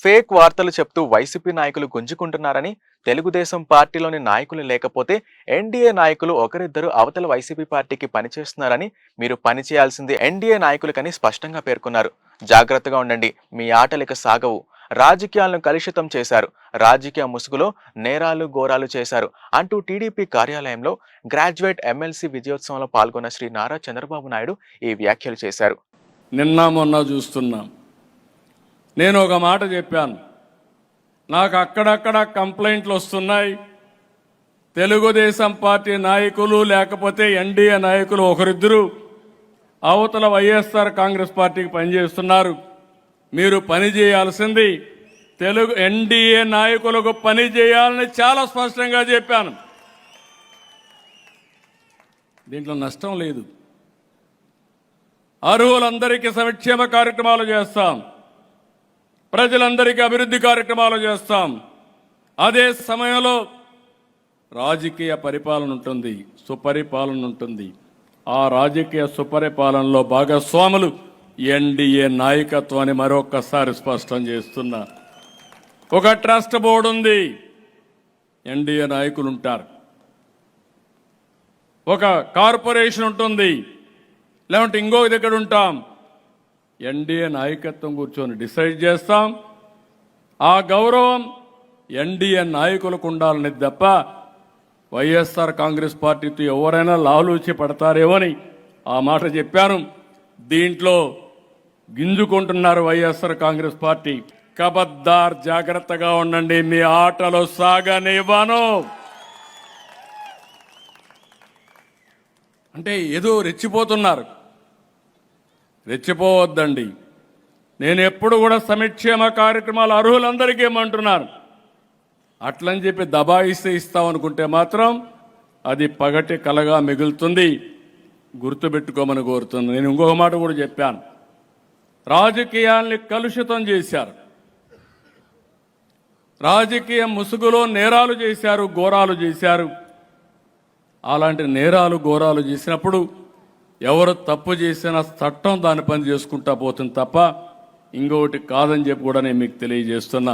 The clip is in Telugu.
ఫేక్ వార్తలు చెప్తూ వైసీపీ నాయకులు గుంజుకుంటున్నారని, తెలుగుదేశం పార్టీలోని నాయకులు లేకపోతే ఎన్డీఏ నాయకులు ఒకరిద్దరు అవతల వైసీపీ పార్టీకి పనిచేస్తున్నారని, మీరు పనిచేయాల్సింది ఎన్డీఏ నాయకులకని స్పష్టంగా పేర్కొన్నారు. జాగ్రత్తగా ఉండండి, మీ ఆటలిక సాగవు. రాజకీయాలను కలుషితం చేశారు, రాజకీయ ముసుగులో నేరాలు ఘోరాలు చేశారు అంటూ టీడీపీ కార్యాలయంలో గ్రాడ్యుయేట్ ఎమ్మెల్సీ విజయోత్సవంలో పాల్గొన్న శ్రీ నారా చంద్రబాబు నాయుడు ఈ వ్యాఖ్యలు చేశారు. నిన్న మొన్న చూస్తున్నాం. నేను ఒక మాట చెప్పాను, నాకు అక్కడక్కడ కంప్లైంట్లు వస్తున్నాయి. తెలుగుదేశం పార్టీ నాయకులు లేకపోతే ఎన్డీఏ నాయకులు ఒకరిద్దరు అవతల వైఎస్ఆర్ కాంగ్రెస్ పార్టీకి పనిచేస్తున్నారు. మీరు పని చేయాల్సింది ఎన్డీఏ నాయకులకు పని చేయాలని చాలా స్పష్టంగా చెప్పాను. దీంట్లో నష్టం లేదు. అర్హులందరికీ సంక్షేమ కార్యక్రమాలు చేస్తాం, ప్రజలందరికీ అభివృద్ధి కార్యక్రమాలు చేస్తాం. అదే సమయంలో రాజకీయ పరిపాలన ఉంటుంది, సుపరిపాలన ఉంటుంది. ఆ రాజకీయ సుపరిపాలనలో భాగస్వాములు ఎన్డీఏ నాయకత్వాన్ని మరొక్కసారి స్పష్టం చేస్తున్నా. ఒక ట్రస్ట్ బోర్డు ఉంది, ఎన్డీఏ నాయకులు ఉంటారు. ఒక కార్పొరేషన్ ఉంటుంది, లేదంటే ఇంకో దగ్గర ఉంటాం. ఎన్డీఏ నాయకత్వం కూర్చొని డిసైడ్ చేస్తాం. ఆ గౌరవం ఎన్డీఏ నాయకులకు ఉండాలని తప్ప వైఎస్ఆర్ కాంగ్రెస్ పార్టీతో ఎవరైనా లాలూచి పడతారేమని ఆ మాట చెప్పాను. దీంట్లో గింజుకుంటున్నారు వైఎస్ఆర్ కాంగ్రెస్ పార్టీ. కబద్దార్, జాగ్రత్తగా ఉండండి, మీ ఆటలు సాగనివ్వను. అంటే ఏదో రెచ్చిపోతున్నారు. రెచ్చిపోవద్దండి. నేను ఎప్పుడు కూడా సంక్షేమ కార్యక్రమాలు అర్హులందరికీ ఏమంటున్నాను. అట్లని చెప్పి దబాయిస్తే ఇస్తామనుకుంటే మాత్రం అది పగటి కలగా మిగులుతుంది. గుర్తుపెట్టుకోమని కోరుతున్నాను. నేను ఇంకొక మాట కూడా చెప్పాను, రాజకీయాల్ని కలుషితం చేశారు, రాజకీయ ముసుగులో నేరాలు చేశారు, ఘోరాలు చేశారు. అలాంటి నేరాలు ఘోరాలు చేసినప్పుడు ఎవరు తప్పు చేసినా చట్టం దాని పని చేసుకుంటా పోతుంది తప్ప ఇంకొకటి కాదని చెప్పి కూడా నేను మీకు తెలియజేస్తున్నా.